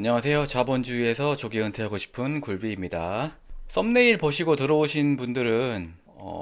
안녕하세요. 자본주의에서 조기 은퇴하고 싶은 굴비입니다. 썸네일 보시고 들어오신 분들은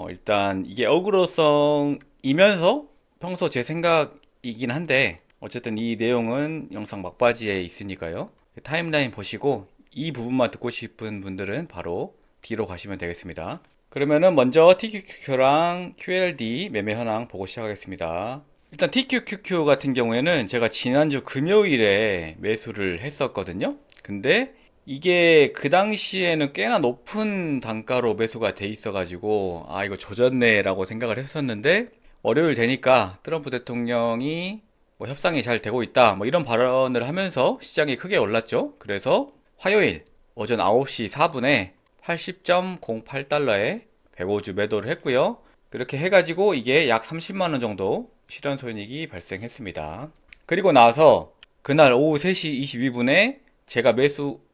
일단 이게 어그로성이면서 평소 제 생각이긴 한데 어쨌든 이 내용은 영상 막바지에 있으니까요. 타임라인 보시고 이 부분만 듣고 싶은 분들은 바로 뒤로 가시면 되겠습니다. 그러면은 먼저 TQQQ랑 QLD 매매 현황 보고 시작하겠습니다. 일단 TQQQ 같은 경우에는 제가 지난주 금요일에 매수를 했었거든요. 근데 이게 그 당시에는 꽤나 높은 단가로 매수가 돼 있어가지고 아 이거 조졌네 라고 생각을 했었는데 월요일 되니까 트럼프 대통령이 뭐 협상이 잘 되고 있다 뭐 이런 발언을 하면서 시장이 크게 올랐죠. 그래서 화요일 오전 9시 4분에 80.08달러에 105주 매도를 했고요. 그렇게 해가지고 이게 약 30만원 정도 실현 손익이 발생했습니다. 그리고 나서 그날 오후 3시 22분에 제가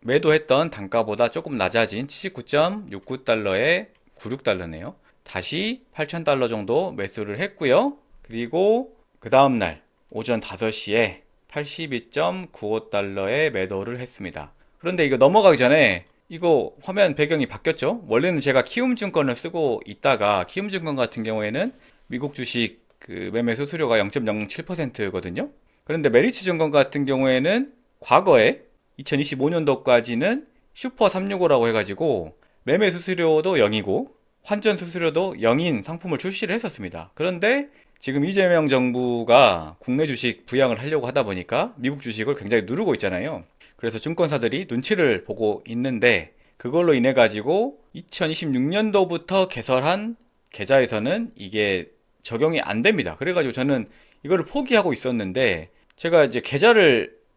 매도했던 단가보다 조금 낮아진 79.69달러에 96달러네요. 다시 8,000달러 정도 매수를 했고요. 그리고 그 다음날 오전 5시에 82.95달러에 매도를 했습니다. 그런데 이거 넘어가기 전에 이거 화면 배경이 바뀌었죠? 원래는 제가 키움증권을 쓰고 있다가 키움증권 같은 경우에는 미국 주식 그 매매 수수료가 0.07%거든요. 그런데 메리츠증권 같은 경우에는 과거에 2025년도까지는 슈퍼 365라고 해가지고 매매 수수료도 0이고 환전 수수료도 0인 상품을 출시를 했었습니다. 그런데 지금 이재명 정부가 국내 주식 부양을 하려고 하다 보니까 미국 주식을 굉장히 누르고 있잖아요. 그래서 증권사들이 눈치를 보고 있는데 그걸로 인해 가지고 2026년도부터 개설한 계좌에서는 이게 적용이 안 됩니다. 그래가지고 저는 이거를 포기하고 있었는데 제가 이제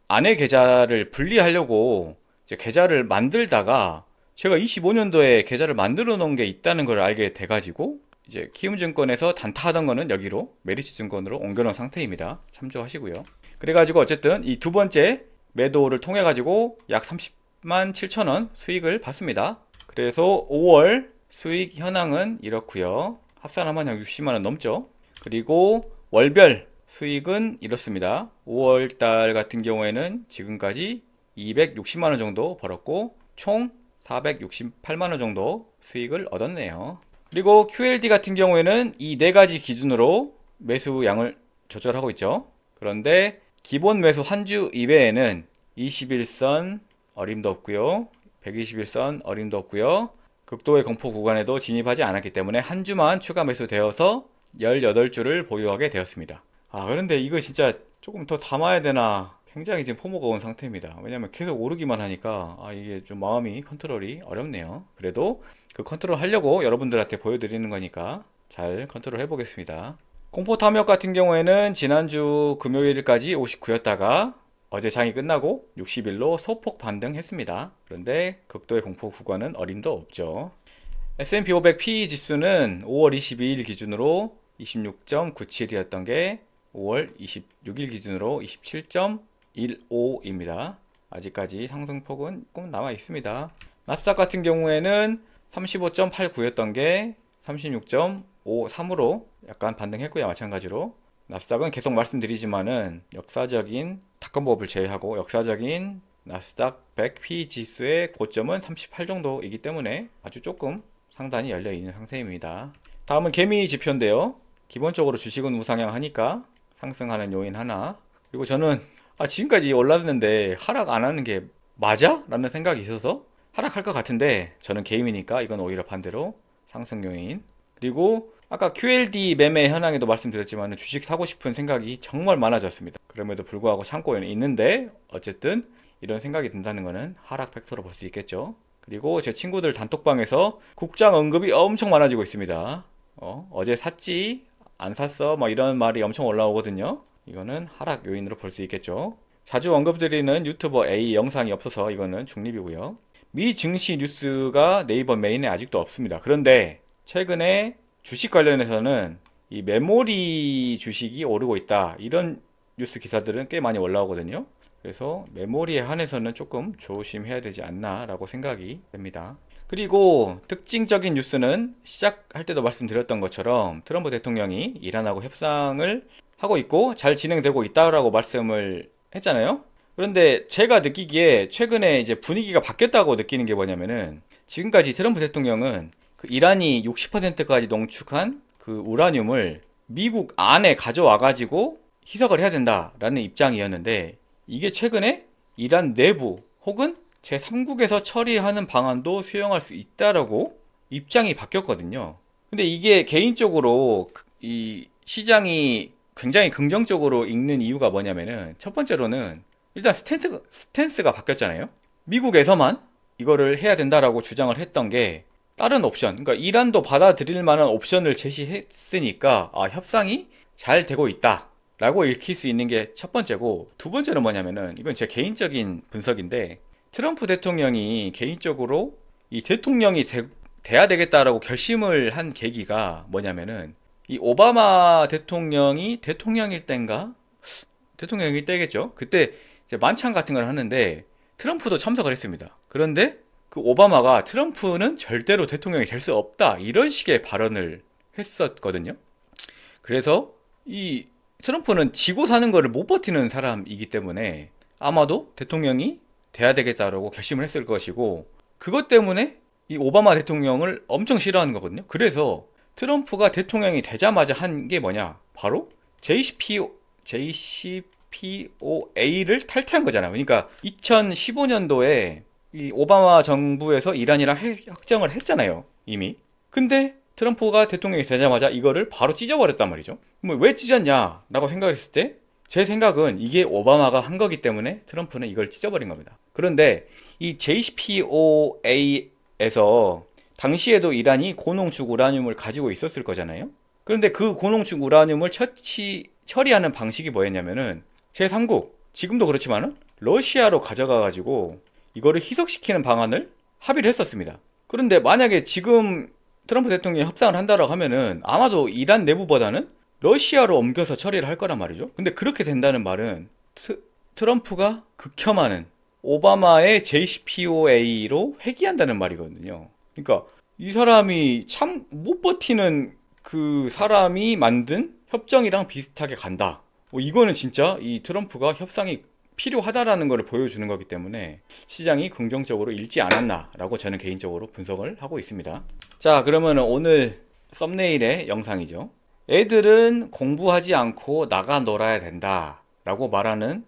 아내 계좌를 분리하려고 이제 계좌를 만들다가 제가 25년도에 계좌를 만들어 놓은 게 있다는 걸 알게 돼가지고 이제 키움증권에서 단타하던 거는 여기로 메리츠증권으로 옮겨놓은 상태입니다. 참조하시고요. 그래가지고 어쨌든 이 두 번째 매도를 통해 가지고 약 30만 7천 원 수익을 봤습니다. 그래서 5월 수익 현황은 이렇고요. 합산하면 약 60만 원 넘죠. 그리고 월별 수익은 이렇습니다. 5월 달 같은 경우에는 지금까지 260만 원 정도 벌었고 총 468만 원 정도 수익을 얻었네요. 그리고 QLD 같은 경우에는 이 네 가지 기준으로 매수량을 조절하고 있죠. 그런데 기본 매수 한 주 이외에는 21선 어림도 없고요. 121선 어림도 없고요. 극도의 공포 구간에도 진입하지 않았기 때문에 한 주만 추가 매수되어서 18주를 보유하게 되었습니다. 아, 그런데 이거 진짜 조금 더 담아야 되나 굉장히 지금 포모가 온 상태입니다. 왜냐면 계속 오르기만 하니까 이게 좀 마음이 컨트롤이 어렵네요. 그래도 그 컨트롤 하려고 여러분들한테 보여드리는 거니까 잘 컨트롤 해보겠습니다. 공포 탐욕 같은 경우에는 지난주 금요일까지 59였다가 어제 장이 끝나고 60일로 소폭 반등했습니다. 그런데 극도의 공포 구간은 어림도 없죠. S&P 500 PE 지수는 5월 22일 기준으로 26.97이었던 게 5월 26일 기준으로 27.15입니다. 아직까지 상승폭은 조금 남아 있습니다. 나스닥 같은 경우에는 35.89였던 게 36.53으로 약간 반등했고요. 마찬가지로 나스닥은 계속 말씀드리지만은 역사적인 닷컴법을 제외하고 역사적인 나스닥 100 PE 지수의 고점은 38 정도이기 때문에 아주 조금 상단이 열려 있는 상태입니다. 다음은 개미 지표인데요. 기본적으로 주식은 우상향하니까 상승하는 요인 하나. 그리고 저는 지금까지 올랐는데 하락 안 하는 게 맞아? 라는 생각이 있어서 하락할 것 같은데 저는 개인이니까 이건 오히려 반대로 상승 요인. 그리고 아까 QLD 매매 현황에도 말씀드렸지만 주식 사고 싶은 생각이 정말 많아졌습니다. 그럼에도 불구하고 참고 있는데 어쨌든 이런 생각이 든다는 것은 하락 팩터로 볼 수 있겠죠. 그리고 제 친구들 단톡방에서 국장 언급이 엄청 많아지고 있습니다. 어제 샀지? 안 샀어? 막 이런 말이 엄청 올라오거든요. 이거는 하락 요인으로 볼 수 있겠죠. 자주 언급드리는 유튜버 A 영상이 없어서 이거는 중립이고요. 미 증시 뉴스가 네이버 메인에 아직도 없습니다. 그런데 최근에 주식 관련해서는 이 메모리 주식이 오르고 있다. 이런 뉴스 기사들은 꽤 많이 올라오거든요. 그래서 메모리에 한해서는 조금 조심해야 되지 않나 라고 생각이 됩니다. 그리고 특징적인 뉴스는 시작할 때도 말씀드렸던 것처럼 트럼프 대통령이 이란하고 협상을 하고 있고 잘 진행되고 있다라고 말씀을 했잖아요. 그런데 제가 느끼기에 최근에 이제 분위기가 바뀌었다고 느끼는 게 뭐냐면은 지금까지 트럼프 대통령은 그 이란이 60%까지 농축한 그 우라늄을 미국 안에 가져와 가지고 희석을 해야 된다라는 입장이었는데 이게 최근에 이란 내부 혹은 제3국에서 처리하는 방안도 수용할 수 있다라고 입장이 바뀌었거든요. 근데 이게 개인적으로 이 시장이 굉장히 긍정적으로 읽는 이유가 뭐냐면은 첫 번째로는 일단 스탠스가 바뀌었잖아요. 미국에서만 이거를 해야 된다라고 주장을 했던 게 다른 옵션, 그러니까 이란도 받아들일 만한 옵션을 제시했으니까 아, 협상이 잘 되고 있다라고 읽힐 수 있는 게 첫 번째고 두 번째는 뭐냐면은 이건 제 개인적인 분석인데 트럼프 대통령이 개인적으로 이 대통령이 돼야 되겠다라고 결심을 한 계기가 뭐냐면은 이 오바마 대통령이 대통령일 땐가 대통령일 때겠죠. 그때 이제 만찬 같은 걸 하는데 트럼프도 참석을 했습니다. 그런데 그 오바마가 트럼프는 절대로 대통령이 될 수 없다 이런 식의 발언을 했었거든요. 그래서 이 트럼프는 지고 사는 거를 못 버티는 사람이기 때문에 아마도 대통령이 돼야 되겠다라고 결심을 했을 것이고 그것 때문에 이 오바마 대통령을 엄청 싫어하는 거거든요. 그래서 트럼프가 대통령이 되자마자 한 게 뭐냐? 바로 JCPOA를 탈퇴한 거잖아요. 그러니까 2015년도에 이 오바마 정부에서 이란이랑 협정을 했잖아요. 이미. 근데 트럼프가 대통령이 되자마자 이거를 바로 찢어버렸단 말이죠. 뭐 왜 찢었냐라고 생각했을 때 제 생각은 이게 오바마가 한 거기 때문에 트럼프는 이걸 찢어버린 겁니다. 그런데 이 JCPOA에서 당시에도 이란이 고농축 우라늄을 가지고 있었을 거잖아요. 그런데 그 고농축 우라늄을 처리하는 방식이 뭐였냐면은 제3국, 지금도 그렇지만은 러시아로 가져가 가지고 이거를 희석시키는 방안을 합의를 했었습니다. 그런데 만약에 지금 트럼프 대통령이 협상을 한다라고 하면은 아마도 이란 내부보다는 러시아로 옮겨서 처리를 할 거란 말이죠. 근데 그렇게 된다는 말은 트럼프가 극혐하는 오바마의 JCPOA로 회귀한다는 말이거든요. 그러니까 이 사람이 참 못 버티는 그 사람이 만든 협정이랑 비슷하게 간다. 뭐 이거는 진짜 이 트럼프가 협상이 필요하다라는 것을 보여주는 거기 때문에 시장이 긍정적으로 읽지 않았나라고 저는 개인적으로 분석을 하고 있습니다. 자, 그러면 오늘 썸네일의 영상이죠. 애들은 공부하지 않고 나가 놀아야 된다 라고 말하는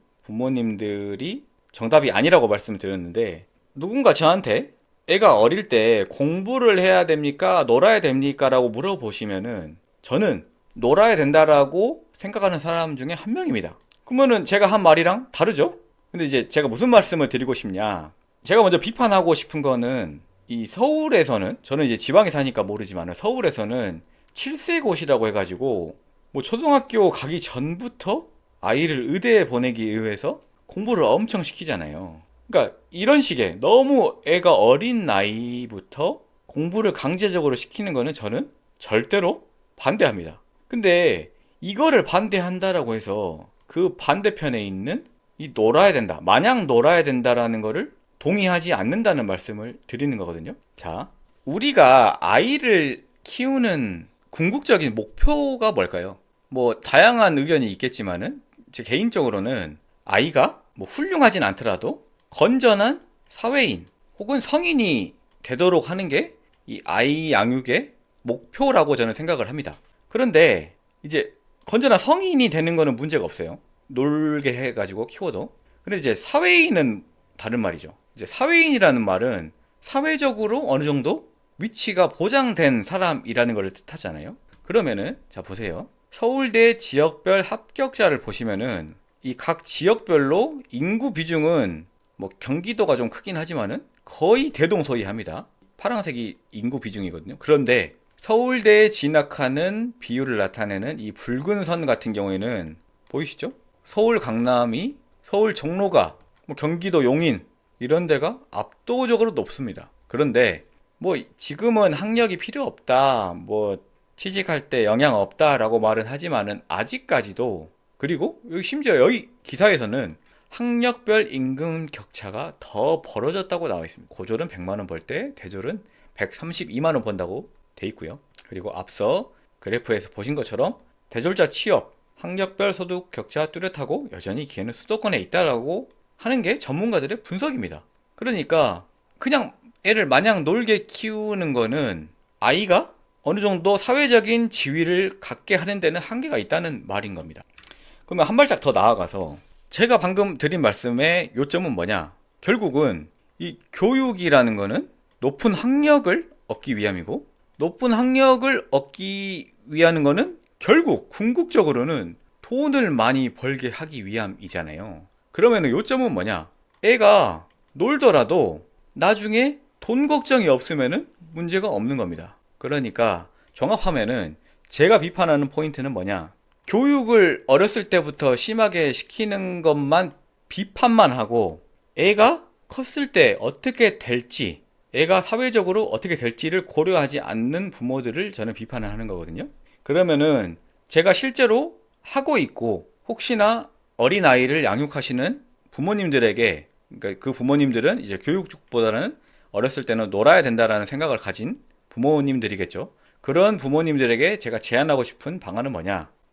부모님들이 정답이 아니라고 말씀을 드렸는데 누군가 저한테 애가 어릴 때 공부를 해야 됩니까? 놀아야 됩니까? 라고 물어보시면은 저는 놀아야 된다라고 생각하는 사람 중에 한 명입니다. 그러면은 제가 한 말이랑 다르죠? 근데 이제 제가 무슨 말씀을 드리고 싶냐? 제가 먼저 비판하고 싶은 거는 이 서울에서는 저는 이제 지방에 사니까 모르지만 서울에서는 7세고시라고 해가지고 뭐 초등학교 가기 전부터 아이를 의대에 보내기 위해서 공부를 엄청 시키잖아요. 그러니까 이런 식의 너무 애가 어린 나이부터 공부를 강제적으로 시키는 거는 저는 절대로 반대합니다. 근데 이거를 반대한다라고 해서 그 반대편에 있는 이 놀아야 된다, 마냥 놀아야 된다라는 거를 동의하지 않는다는 말씀을 드리는 거거든요. 자, 우리가 아이를 키우는 궁극적인 목표가 뭘까요? 뭐 다양한 의견이 있겠지만은 제 개인적으로는 아이가 뭐 훌륭하진 않더라도 건전한 사회인 혹은 성인이 되도록 하는 게 이 아이 양육의 목표라고 저는 생각을 합니다. 그런데 이제 건전한 성인이 되는 거는 문제가 없어요. 놀게 해가지고 키워도. 근데 이제 사회인은 다른 말이죠. 이제 사회인이라는 말은 사회적으로 어느 정도 위치가 보장된 사람이라는 걸 뜻하잖아요. 그러면은 자 보세요. 서울대 지역별 합격자를 보시면은 이 각 지역별로 인구 비중은 뭐 경기도가 좀 크긴 하지만은 거의 대동소이합니다. 파란색이 인구 비중이거든요. 그런데 서울대에 진학하는 비율을 나타내는 이 붉은 선 같은 경우에는 보이시죠? 서울 강남이, 서울 종로가, 뭐 경기도 용인 이런 데가 압도적으로 높습니다. 그런데 뭐 지금은 학력이 필요 없다, 뭐 취직할 때 영향 없다라고 말은 하지만은 아직까지도 그리고 여기 심지어 여기 기사에서는 학력별 임금 격차가 더 벌어졌다고 나와 있습니다. 고졸은 100만 원 벌 때 대졸은 132만 원 번다고 돼 있고요. 그리고 앞서 그래프에서 보신 것처럼 대졸자 취업, 학력별 소득 격차 뚜렷하고 여전히 기회는 수도권에 있다라고 하는 게 전문가들의 분석입니다. 그러니까 그냥 애를 마냥 놀게 키우는 거는 아이가 어느 정도 사회적인 지위를 갖게 하는 데는 한계가 있다는 말인 겁니다. 그러면 한 발짝 더 나아가서 제가 방금 드린 말씀의 요점은 뭐냐? 결국은 이 교육이라는 거는 높은 학력을 얻기 위함이고, 높은 학력을 얻기 위하는 거는 결국 궁극적으로는 돈을 많이 벌게 하기 위함이잖아요. 그러면 요점은 뭐냐? 애가 놀더라도 나중에 돈 걱정이 없으면은 문제가 없는 겁니다. 그러니까 종합하면은 제가 비판하는 포인트는 뭐냐? 교육을 어렸을 때부터 심하게 시키는 것만 비판만 하고 애가 컸을 때 어떻게 될지, 애가 사회적으로 어떻게 될지를 고려하지 않는 부모들을 저는 비판을 하는 거거든요. 그러면은 제가 실제로 하고 있고 혹시나 어린아이를 양육하시는 부모님들에게, 그러니까 그 부모님들은 이제 교육 쪽보다는 어렸을 때는 놀아야 된다라는 생각을 가진 부모님들이겠죠. 그런 부모님들에게 제가 제안하고 싶은 방안은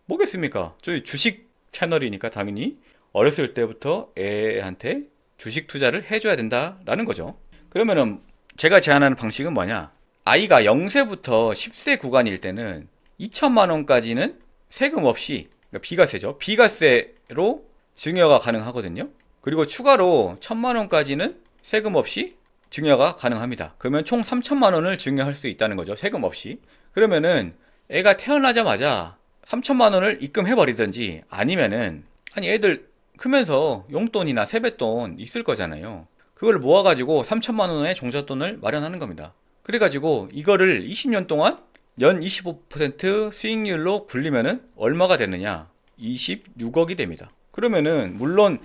뭐겠습니까? 저희 주식 채널이니까 당연히 어렸을 때부터 애한테 주식 투자를 해줘야 된다라는 거죠. 그러면은 제가 제안하는 방식은 뭐냐? 아이가 0세부터 10세 구간일 때는 2천만 원까지는 세금 없이, 그러니까 비과세죠. 비과세로 증여가 가능하거든요. 그리고 추가로 1천만 원까지는 세금 없이 증여가 가능합니다. 그러면 총 3천만 원을 증여할 수 있다는 거죠. 세금 없이. 그러면은 애가 태어나자마자 3천만 원을 입금해 버리든지, 아니면은 애들 크면서 용돈이나 세뱃돈 있을 거잖아요. 그걸 모아가지고 3천만 원의 종잣돈을 마련하는 겁니다. 그래가지고 이거를 20년 동안 연 25% 수익률로 굴리면은 얼마가 되느냐? 26억이 됩니다. 그러면은 물론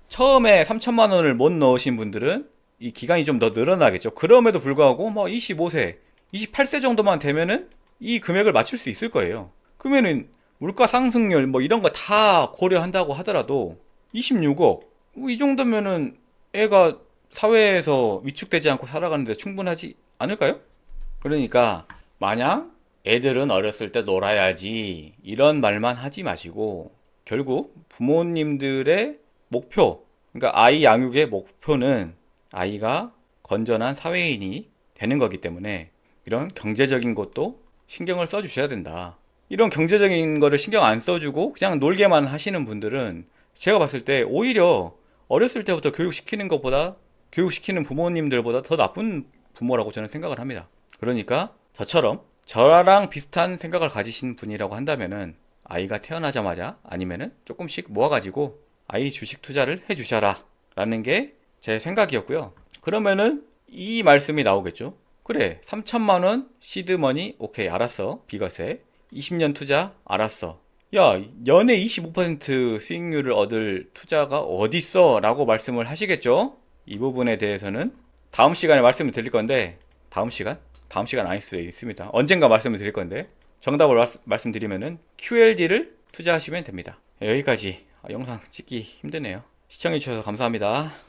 처음에 3천만 원을 못 넣으신 분들은 이 기간이 좀 더 늘어나겠죠. 그럼에도 불구하고 뭐 25세, 28세 정도만 되면은 이 금액을 맞출 수 있을 거예요. 그러면은 물가 상승률 뭐 이런 거 다 고려한다고 하더라도 26억, 이 정도면은 애가 사회에서 위축되지 않고 살아가는데 충분하지 않을까요? 그러니까 마냥 애들은 어렸을 때 놀아야지 이런 말만 하지 마시고, 결국 부모님들의 목표, 그러니까 아이 양육의 목표는 아이가 건전한 사회인이 되는 거기 때문에 이런 경제적인 것도 신경을 써 주셔야 된다. 이런 경제적인 거를 신경 안 써주고 그냥 놀게만 하시는 분들은 제가 봤을 때 오히려 어렸을 때부터 교육시키는 것보다, 교육시키는 부모님들보다 더 나쁜 부모라고 저는 생각을 합니다. 그러니까 저처럼 저랑 비슷한 생각을 가지신 분이라고 한다면은 아이가 태어나자마자 아니면은 조금씩 모아가지고 아이 주식 투자를 해주셔라 라는 게 제 생각이었고요. 그러면은 이 말씀이 나오겠죠. 그래, 3천만 원 시드머니 오케이 알았어. 비과세 20년 투자 알았어. 야, 연에 25% 수익률을 얻을 투자가 어딨어? 라고 말씀을 하시겠죠? 이 부분에 대해서는 다음 시간에 말씀을 드릴 건데, 다음 시간 아닐 수 있습니다. 언젠가 말씀을 드릴 건데, 정답을 말씀드리면은 QLD를 투자하시면 됩니다. 여기까지. 영상 찍기 힘드네요. 시청해주셔서 감사합니다.